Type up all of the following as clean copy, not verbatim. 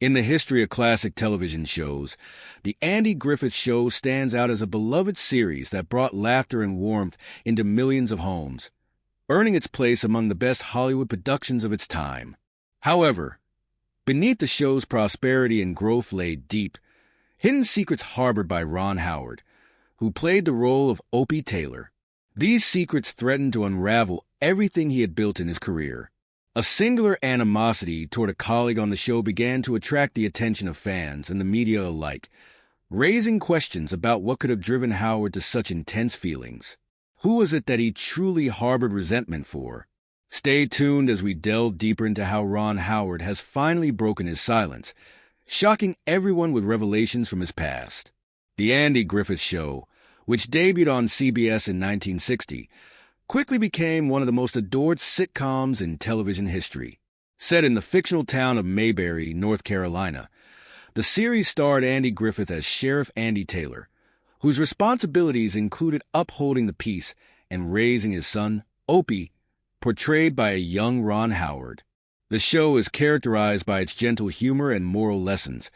In the history of classic television shows, The Andy Griffith Show stands out as a beloved series that brought laughter and warmth into millions of homes, earning its place among the best Hollywood productions of its time. However, beneath the show's prosperity and growth lay deep, hidden secrets harbored by Ron Howard, who played the role of Opie Taylor. These secrets threatened to unravel everything he had built in his career. A singular animosity toward a colleague on the show began to attract the attention of fans and the media alike, raising questions about what could have driven Howard to such intense feelings. Who was it that he truly harbored resentment for? Stay tuned as we delve deeper into how Ron Howard has finally broken his silence, shocking everyone with revelations from his past. The Andy Griffith Show, which debuted on CBS in 1960, quickly became one of the most adored sitcoms in television history. Set in the fictional town of Mayberry, North Carolina, the series starred Andy Griffith as Sheriff Andy Taylor, whose responsibilities included upholding the peace and raising his son, Opie, portrayed by a young Ron Howard. The show is characterized by its gentle humor and moral lessons,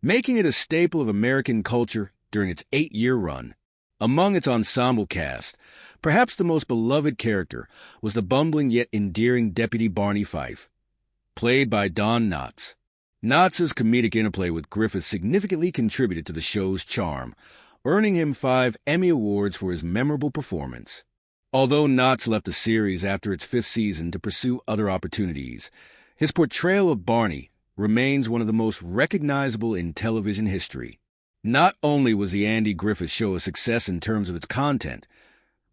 making it a staple of American culture during its 8-year run. Among its ensemble cast, perhaps the most beloved character was the bumbling yet endearing Deputy Barney Fife, played by Don Knotts. Knotts' comedic interplay with Griffith significantly contributed to the show's charm, earning him 5 Emmy Awards for his memorable performance. Although Knotts left the series after its 5th season to pursue other opportunities, his portrayal of Barney remains one of the most recognizable in television history. Not only was the Andy Griffith Show a success in terms of its content,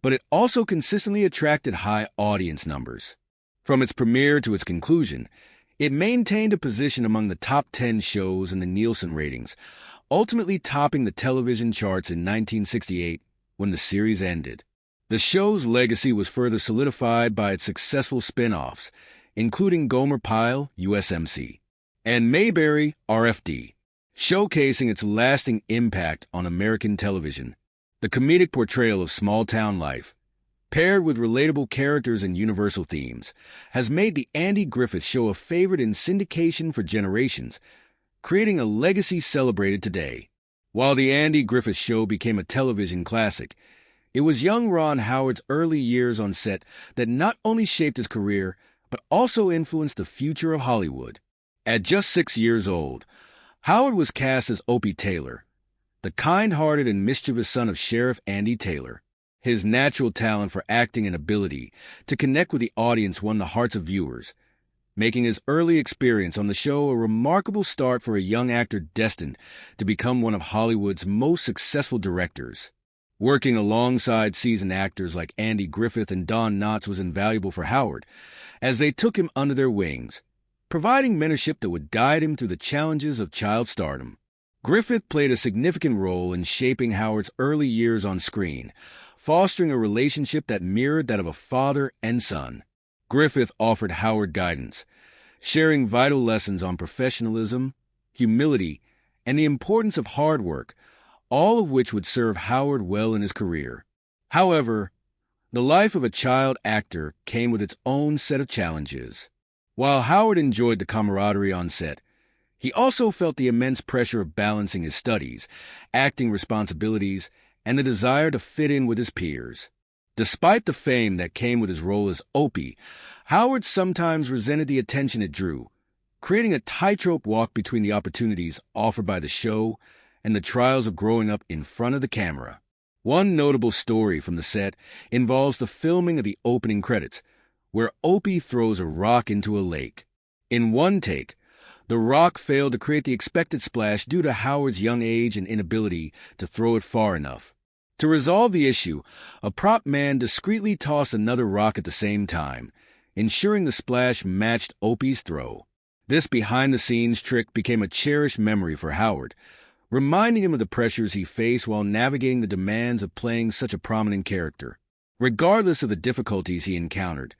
but it also consistently attracted high audience numbers. From its premiere to its conclusion, it maintained a position among the top 10 shows in the Nielsen ratings, ultimately topping the television charts in 1968 when the series ended. The show's legacy was further solidified by its successful spin-offs, including Gomer Pyle, USMC, and Mayberry, RFD, showcasing its lasting impact on American television. The comedic portrayal of small-town life, paired with relatable characters and universal themes, has made The Andy Griffith Show a favorite in syndication for generations, creating a legacy celebrated today. While The Andy Griffith Show became a television classic, it was young Ron Howard's early years on set that not only shaped his career, but also influenced the future of Hollywood. At just 6 years old, Howard was cast as Opie Taylor, the kind-hearted and mischievous son of Sheriff Andy Taylor. His natural talent for acting and ability to connect with the audience won the hearts of viewers, making his early experience on the show a remarkable start for a young actor destined to become one of Hollywood's most successful directors. Working alongside seasoned actors like Andy Griffith and Don Knotts was invaluable for Howard, as they took him under their wings, providing mentorship that would guide him through the challenges of child stardom. Griffith played a significant role in shaping Howard's early years on screen, fostering a relationship that mirrored that of a father and son. Griffith offered Howard guidance, sharing vital lessons on professionalism, humility, and the importance of hard work, all of which would serve Howard well in his career. However, the life of a child actor came with its own set of challenges. While Howard enjoyed the camaraderie on set, he also felt the immense pressure of balancing his studies, acting responsibilities, and the desire to fit in with his peers. Despite the fame that came with his role as Opie, Howard sometimes resented the attention it drew, creating a tightrope walk between the opportunities offered by the show and the trials of growing up in front of the camera. One notable story from the set involves the filming of the opening credits, where Opie throws a rock into a lake. In one take, the rock failed to create the expected splash due to Howard's young age and inability to throw it far enough. To resolve the issue, a prop man discreetly tossed another rock at the same time, ensuring the splash matched Opie's throw. This behind-the-scenes trick became a cherished memory for Howard, reminding him of the pressures he faced while navigating the demands of playing such a prominent character. Regardless of the difficulties he encountered,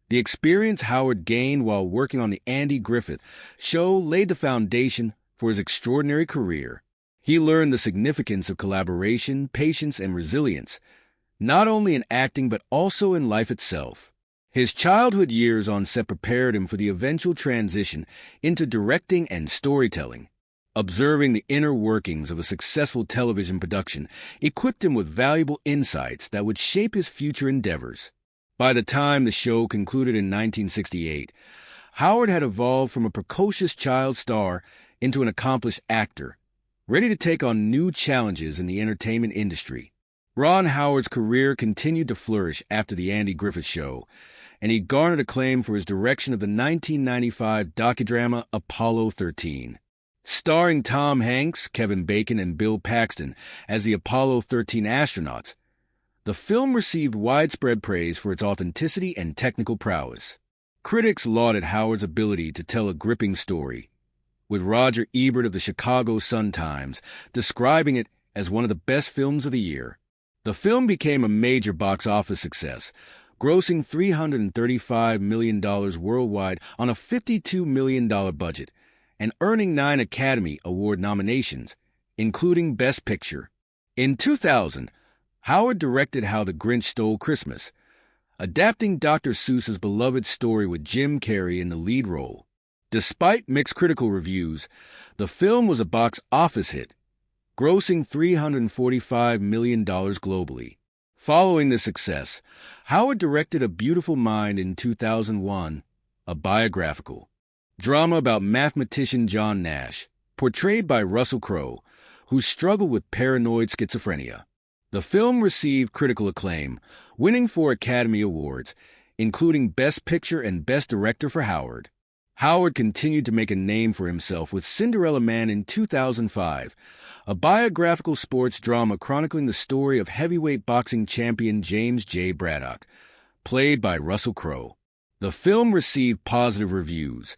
the experience Howard gained while working on The Andy Griffith Show laid the foundation for his extraordinary career. He learned the significance of collaboration, patience, and resilience, not only in acting but also in life itself. His childhood years on set prepared him for the eventual transition into directing and storytelling. Observing the inner workings of a successful television production equipped him with valuable insights that would shape his future endeavors. By the time the show concluded in 1968, Howard had evolved from a precocious child star into an accomplished actor, ready to take on new challenges in the entertainment industry. Ron Howard's career continued to flourish after The Andy Griffith Show, and he garnered acclaim for his direction of the 1995 docudrama Apollo 13. Starring Tom Hanks, Kevin Bacon, and Bill Paxton as the Apollo 13 astronauts, the film received widespread praise for its authenticity and technical prowess. Critics lauded Howard's ability to tell a gripping story, with Roger Ebert of the Chicago Sun-Times describing it as one of the best films of the year. The film became a major box office success, grossing $335 million worldwide on a $52 million budget, and earning 9 Academy Award nominations, including Best Picture. In 2000, Howard directed How the Grinch Stole Christmas, adapting Dr. Seuss's beloved story with Jim Carrey in the lead role. Despite mixed critical reviews, the film was a box office hit, grossing $345 million globally. Following the success, Howard directed A Beautiful Mind in 2001, a biographical drama about mathematician John Nash, portrayed by Russell Crowe, who struggled with paranoid schizophrenia. The film received critical acclaim, winning 4 Academy Awards, including Best Picture and Best Director for Howard. Howard continued to make a name for himself with Cinderella Man in 2005, a biographical sports drama chronicling the story of heavyweight boxing champion James J. Braddock, played by Russell Crowe. The film received positive reviews,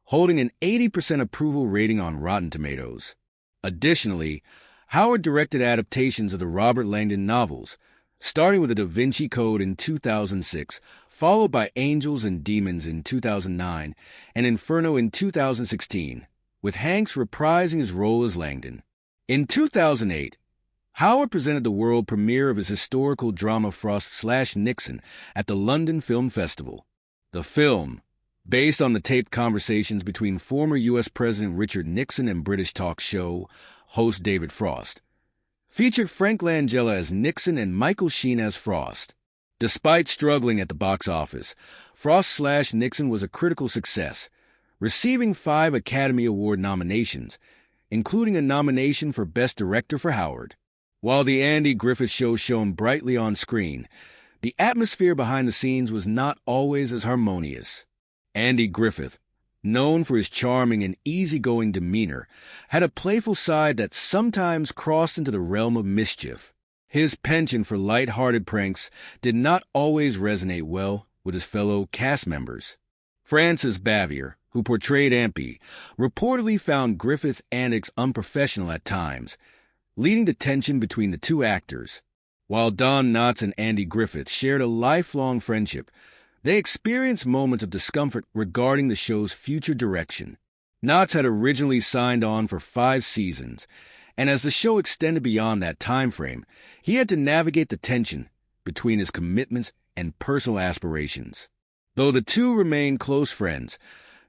holding an 80% approval rating on Rotten Tomatoes. Additionally, Howard directed adaptations of the Robert Langdon novels, starting with The Da Vinci Code in 2006, followed by Angels and Demons in 2009, and Inferno in 2016, with Hanks reprising his role as Langdon. In 2008, Howard presented the world premiere of his historical drama Frost/Nixon at the London Film Festival. The film, based on the taped conversations between former U.S. President Richard Nixon and British talk show host David Frost, featured Frank Langella as Nixon and Michael Sheen as Frost. Despite struggling at the box office, Frost/Nixon was a critical success, receiving 5 Academy Award nominations, including a nomination for Best Director for Howard. While The Andy Griffith Show shone brightly on screen, the atmosphere behind the scenes was not always as harmonious. Andy Griffith, known for his charming and easygoing demeanor, had a playful side that sometimes crossed into the realm of mischief. His penchant for light-hearted pranks did not always resonate well with his fellow cast members. Frances Bavier, who portrayed Ampy, reportedly found Griffith's antics unprofessional at times, leading to tension between the two actors. While Don Knotts and Andy Griffith shared a lifelong friendship, they experienced moments of discomfort regarding the show's future direction. Knotts had originally signed on for 5 seasons, and as the show extended beyond that time frame, he had to navigate the tension between his commitments and personal aspirations. Though the two remained close friends,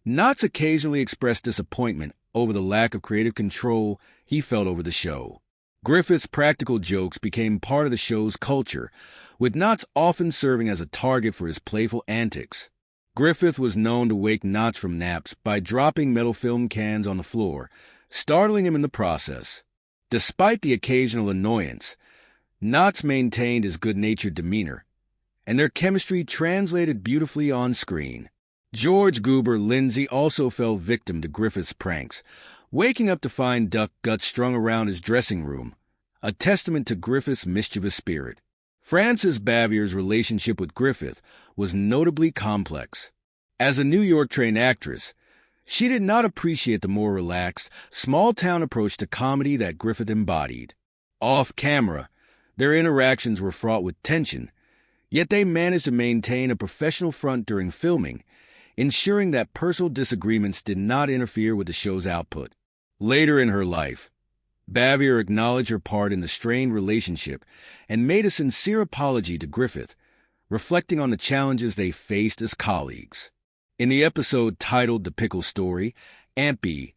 Knotts occasionally expressed disappointment over the lack of creative control he felt over the show. Griffith's practical jokes became part of the show's culture, with Knotts often serving as a target for his playful antics. Griffith was known to wake Knotts from naps by dropping metal film cans on the floor, startling him in the process. Despite the occasional annoyance, Knotts maintained his good-natured demeanor, and their chemistry translated beautifully on screen. George Goober Lindsay also fell victim to Griffith's pranks, waking up to find duck guts strung around his dressing room, a testament to Griffith's mischievous spirit. Frances Bavier's relationship with Griffith was notably complex. As a New York-trained actress, she did not appreciate the more relaxed, small-town approach to comedy that Griffith embodied. Off-camera, their interactions were fraught with tension, yet they managed to maintain a professional front during filming, ensuring that personal disagreements did not interfere with the show's output. Later in her life, Bavier acknowledged her part in the strained relationship and made a sincere apology to Griffith, reflecting on the challenges they faced as colleagues. In the episode titled The Pickle Story, Aunt Bee,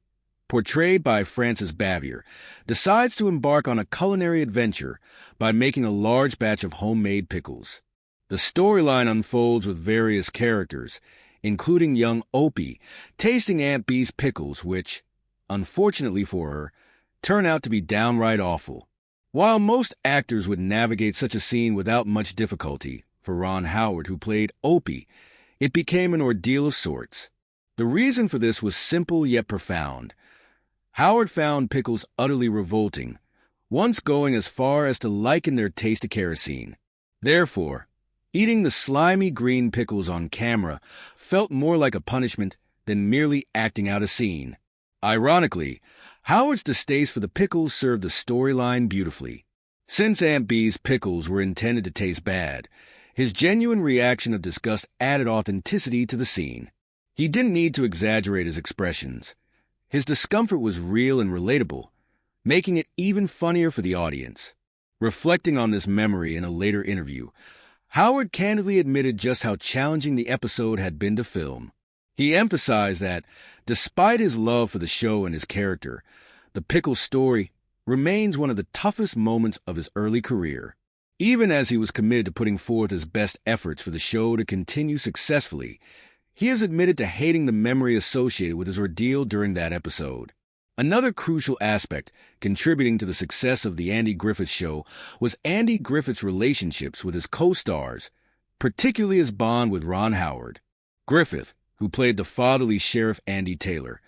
portrayed by Frances Bavier, decides to embark on a culinary adventure by making a large batch of homemade pickles. The storyline unfolds with various characters, including young Opie, tasting Aunt Bee's pickles, which, unfortunately for her, turn out to be downright awful. While most actors would navigate such a scene without much difficulty, for Ron Howard, who played Opie, it became an ordeal of sorts. The reason for this was simple yet profound. Howard found pickles utterly revolting, once going as far as to liken their taste to kerosene. Therefore, eating the slimy green pickles on camera felt more like a punishment than merely acting out a scene. Ironically, Howard's distaste for the pickles served the storyline beautifully. Since Aunt Bee's pickles were intended to taste bad, his genuine reaction of disgust added authenticity to the scene. He didn't need to exaggerate his expressions. His discomfort was real and relatable, making it even funnier for the audience. Reflecting on this memory in a later interview, Howard candidly admitted just how challenging the episode had been to film. He emphasized that, despite his love for the show and his character, the pickle story remains one of the toughest moments of his early career. Even as he was committed to putting forth his best efforts for the show to continue successfully, he has admitted to hating the memory associated with his ordeal during that episode. Another crucial aspect contributing to the success of The Andy Griffith Show was Andy Griffith's relationships with his co-stars, particularly his bond with Ron Howard. Griffith, who played the fatherly Sheriff Andy Taylor,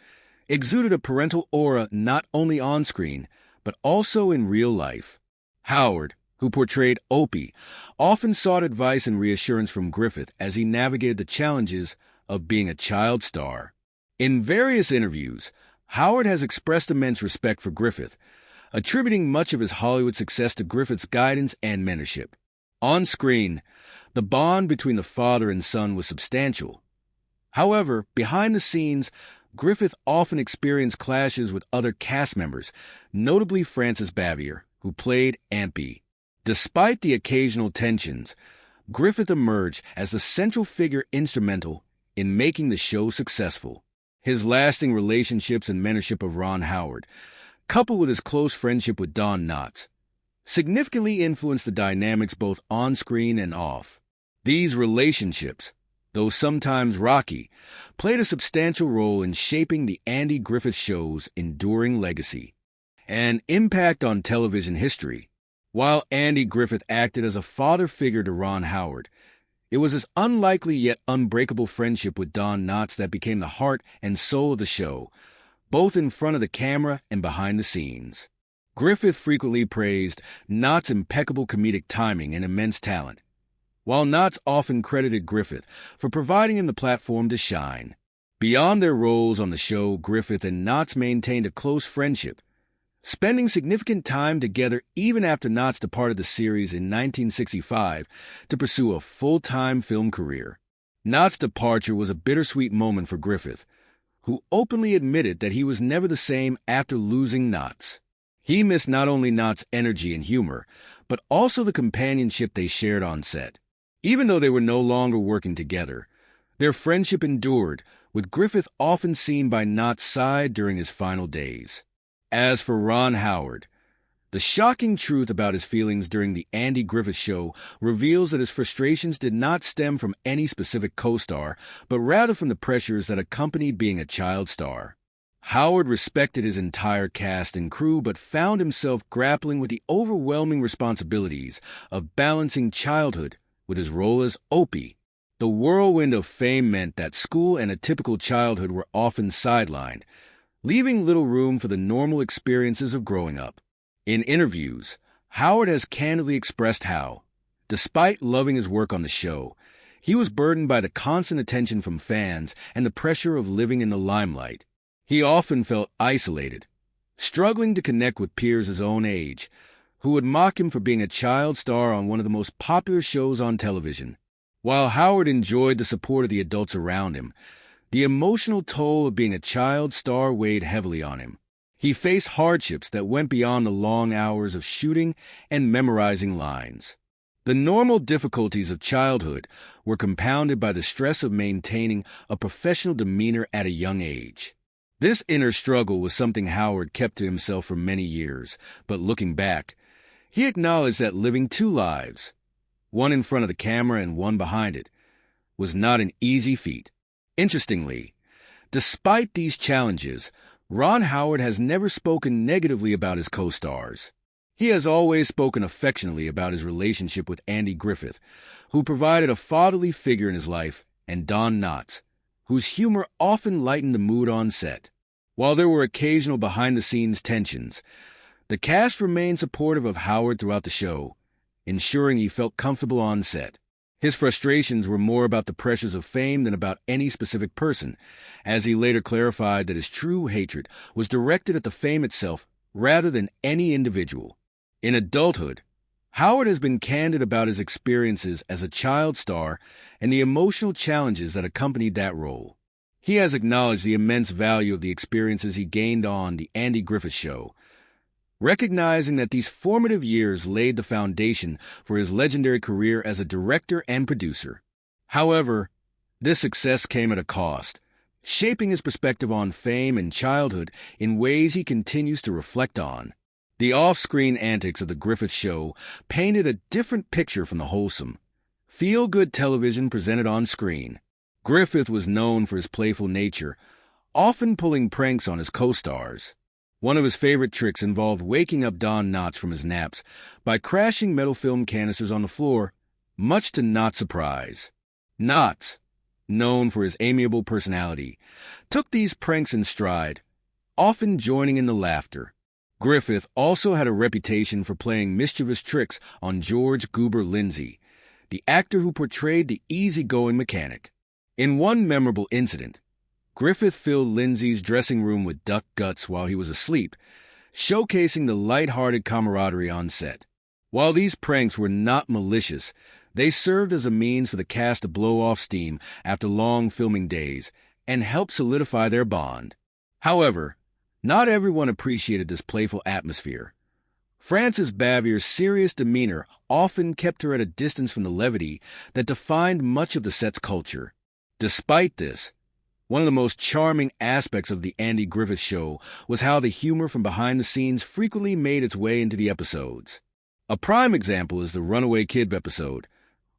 exuded a parental aura not only on screen, but also in real life. Howard, who portrayed Opie, often sought advice and reassurance from Griffith as he navigated the challenges of being a child star. In various interviews, Howard has expressed immense respect for Griffith, attributing much of his Hollywood success to Griffith's guidance and mentorship. On screen, the bond between the father and son was substantial. However, behind the scenes, Griffith often experienced clashes with other cast members, notably Frances Bavier, who played Aunt Bee. Despite the occasional tensions, Griffith emerged as the central figure instrumental in making the show successful. His lasting relationships and mentorship of Ron Howard, coupled with his close friendship with Don Knotts, significantly influenced the dynamics both on-screen and off. These relationships, though sometimes rocky, played a substantial role in shaping the Andy Griffith Show's enduring legacy and impact on television history. While Andy Griffith acted as a father figure to Ron Howard, it was his unlikely yet unbreakable friendship with Don Knotts that became the heart and soul of the show, both in front of the camera and behind the scenes. Griffith frequently praised Knotts' impeccable comedic timing and immense talent, while Knotts often credited Griffith for providing him the platform to shine. Beyond their roles on the show, Griffith and Knotts maintained a close friendship, spending significant time together even after Knotts departed the series in 1965 to pursue a full-time film career. Knotts' departure was a bittersweet moment for Griffith, who openly admitted that he was never the same after losing Knotts. He missed not only Knotts' energy and humor, but also the companionship they shared on set. Even though they were no longer working together, their friendship endured, with Griffith often seen by Knotts' side during his final days. As for Ron Howard, the shocking truth about his feelings during the Andy Griffith Show reveals that his frustrations did not stem from any specific co-star, but rather from the pressures that accompanied being a child star. Howard respected his entire cast and crew, but found himself grappling with the overwhelming responsibilities of balancing childhood with his role as Opie. The whirlwind of fame meant that school and a typical childhood were often sidelined, leaving little room for the normal experiences of growing up. In interviews, Howard has candidly expressed how, despite loving his work on the show, he was burdened by the constant attention from fans and the pressure of living in the limelight. He often felt isolated, struggling to connect with peers his own age, who would mock him for being a child star on one of the most popular shows on television. While Howard enjoyed the support of the adults around him, the emotional toll of being a child star weighed heavily on him. He faced hardships that went beyond the long hours of shooting and memorizing lines. The normal difficulties of childhood were compounded by the stress of maintaining a professional demeanor at a young age. This inner struggle was something Howard kept to himself for many years, but looking back, he acknowledged that living two lives, one in front of the camera and one behind it, was not an easy feat. Interestingly, despite these challenges, Ron Howard has never spoken negatively about his co-stars. He has always spoken affectionately about his relationship with Andy Griffith, who provided a fatherly figure in his life, and Don Knotts, whose humor often lightened the mood on set. While there were occasional behind-the-scenes tensions, the cast remained supportive of Howard throughout the show, ensuring he felt comfortable on set. His frustrations were more about the pressures of fame than about any specific person, as he later clarified that his true hatred was directed at the fame itself rather than any individual. In adulthood, Howard has been candid about his experiences as a child star and the emotional challenges that accompanied that role. He has acknowledged the immense value of the experiences he gained on The Andy Griffith Show, recognizing that these formative years laid the foundation for his legendary career as a director and producer. However, this success came at a cost, shaping his perspective on fame and childhood in ways he continues to reflect on. The off-screen antics of The Griffith Show painted a different picture from the wholesome, feel-good television presented on screen. Griffith was known for his playful nature, often pulling pranks on his co-stars. One of his favorite tricks involved waking up Don Knotts from his naps by crashing metal film canisters on the floor, much to Knotts' surprise. Knotts, known for his amiable personality, took these pranks in stride, often joining in the laughter. Griffith also had a reputation for playing mischievous tricks on George Goober Lindsay, the actor who portrayed the easygoing mechanic. In one memorable incident, Griffith filled Lindsay's dressing room with duck guts while he was asleep, showcasing the light-hearted camaraderie on set. While these pranks were not malicious, they served as a means for the cast to blow off steam after long filming days and help solidify their bond. However, not everyone appreciated this playful atmosphere. Frances Bavier's serious demeanor often kept her at a distance from the levity that defined much of the set's culture. Despite this, one of the most charming aspects of The Andy Griffith Show was how the humor from behind the scenes frequently made its way into the episodes. A prime example is the Runaway Kid episode,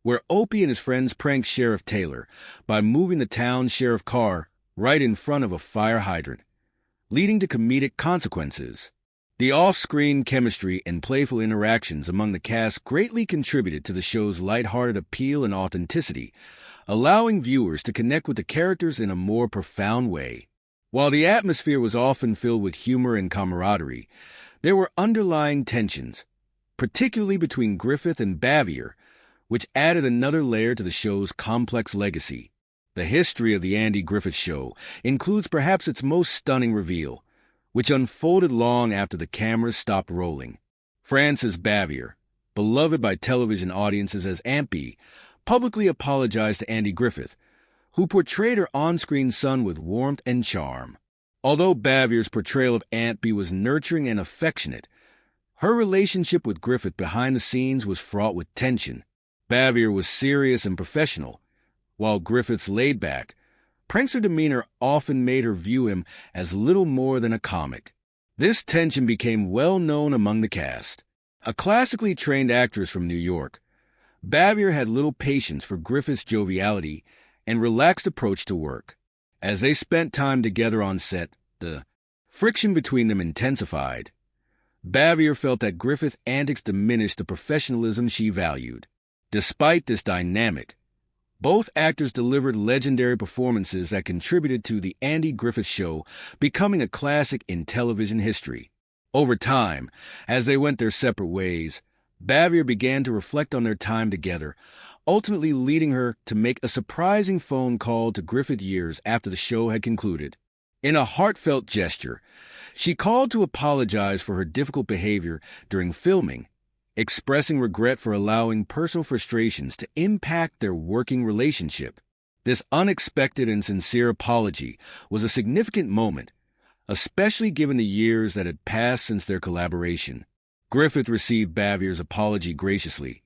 where Opie and his friends prank Sheriff Taylor by moving the town's sheriff car right in front of a fire hydrant, leading to comedic consequences. The off-screen chemistry and playful interactions among the cast greatly contributed to the show's lighthearted appeal and authenticity, allowing viewers to connect with the characters in a more profound way. While the atmosphere was often filled with humor and camaraderie, there were underlying tensions, particularly between Griffith and Bavier, which added another layer to the show's complex legacy. The history of The Andy Griffith Show includes perhaps its most stunning reveal, which unfolded long after the cameras stopped rolling. Frances Bavier, beloved by television audiences as Aunt Bee, publicly apologized to Andy Griffith, who portrayed her on-screen son with warmth and charm. Although Bavier's portrayal of Aunt Bee was nurturing and affectionate, her relationship with Griffith behind the scenes was fraught with tension. Bavier was serious and professional, while Griffith's laid-back, prankster demeanor often made her view him as little more than a comic. This tension became well known among the cast. A classically trained actress from New York, Bavier had little patience for Griffith's joviality and relaxed approach to work. As they spent time together on set, the friction between them intensified. Bavier felt that Griffith's antics diminished the professionalism she valued. Despite this dynamic, both actors delivered legendary performances that contributed to The Andy Griffith Show becoming a classic in television history. Over time, as they went their separate ways, Bavier began to reflect on their time together, ultimately leading her to make a surprising phone call to Griffith years after the show had concluded. In a heartfelt gesture, she called to apologize for her difficult behavior during filming, expressing regret for allowing personal frustrations to impact their working relationship. This unexpected and sincere apology was a significant moment, especially given the years that had passed since their collaboration. Griffith received Bavier's apology graciously,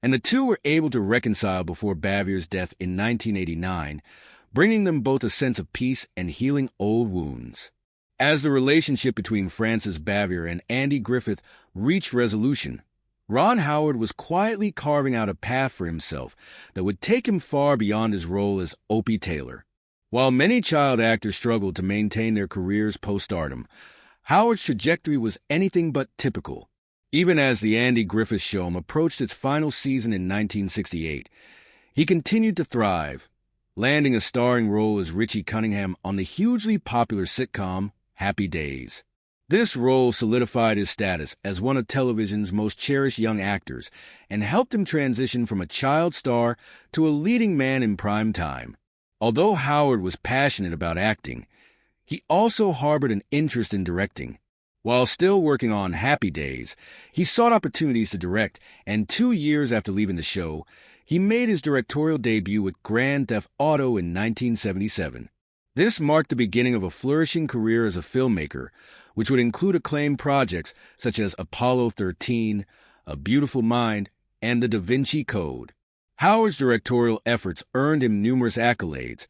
and the two were able to reconcile before Bavier's death in 1989, bringing them both a sense of peace and healing old wounds. As the relationship between Frances Bavier and Andy Griffith reached resolution, Ron Howard was quietly carving out a path for himself that would take him far beyond his role as Opie Taylor. While many child actors struggled to maintain their careers post-stardom, Howard's trajectory was anything but typical. Even as The Andy Griffith Show approached its final season in 1968, he continued to thrive, landing a starring role as Richie Cunningham on the hugely popular sitcom Happy Days. This role solidified his status as one of television's most cherished young actors and helped him transition from a child star to a leading man in prime time. Although Howard was passionate about acting, he also harbored an interest in directing. While still working on Happy Days, he sought opportunities to direct, and 2 years after leaving the show, he made his directorial debut with Grand Theft Auto in 1977. This marked the beginning of a flourishing career as a filmmaker, which would include acclaimed projects such as Apollo 13, A Beautiful Mind, and The Da Vinci Code. Howard's directorial efforts earned him numerous accolades,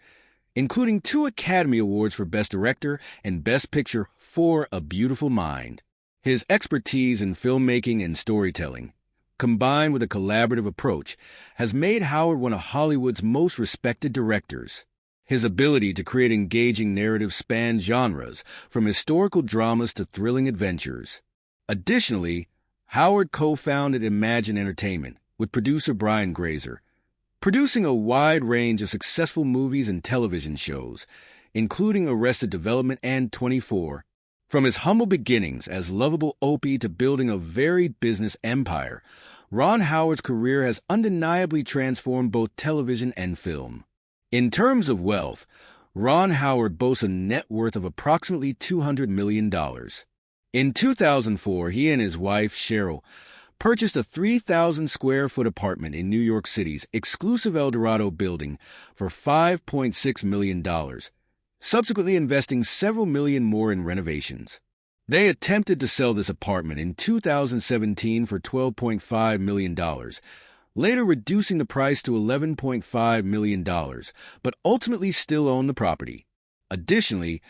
including 2 Academy Awards for Best Director and Best Picture for A Beautiful Mind. His expertise in filmmaking and storytelling, combined with a collaborative approach, has made Howard one of Hollywood's most respected directors. His ability to create engaging narratives spans genres, from historical dramas to thrilling adventures. Additionally, Howard co-founded Imagine Entertainment with producer Brian Grazer, producing a wide range of successful movies and television shows, including Arrested Development and 24. From his humble beginnings as lovable Opie to building a varied business empire, Ron Howard's career has undeniably transformed both television and film. In terms of wealth, Ron Howard boasts a net worth of approximately $200 million. In 2004, he and his wife, Cheryl, purchased a 3,000-square-foot apartment in New York City's exclusive El Dorado building for $5.6 million, subsequently investing several million more in renovations. They attempted to sell this apartment in 2017 for $12.5 million, later reducing the price to $11.5 million, but ultimately still own the property. Additionally,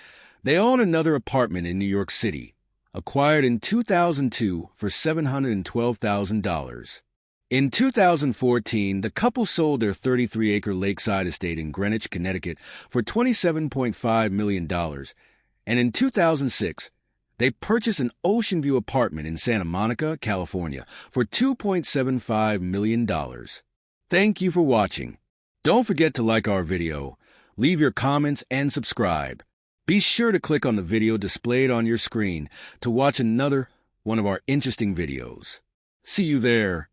they own another apartment in New York City, acquired in 2002 for $712,000. In 2014, the couple sold their 33-acre lakeside estate in Greenwich, Connecticut for $27.5 million, and in 2006, they purchased an ocean view apartment in Santa Monica, California for $2.75 million. Thank you for watching. Don't forget to like our video, leave your comments, and subscribe. Be sure to click on the video displayed on your screen to watch another one of our interesting videos. See you there.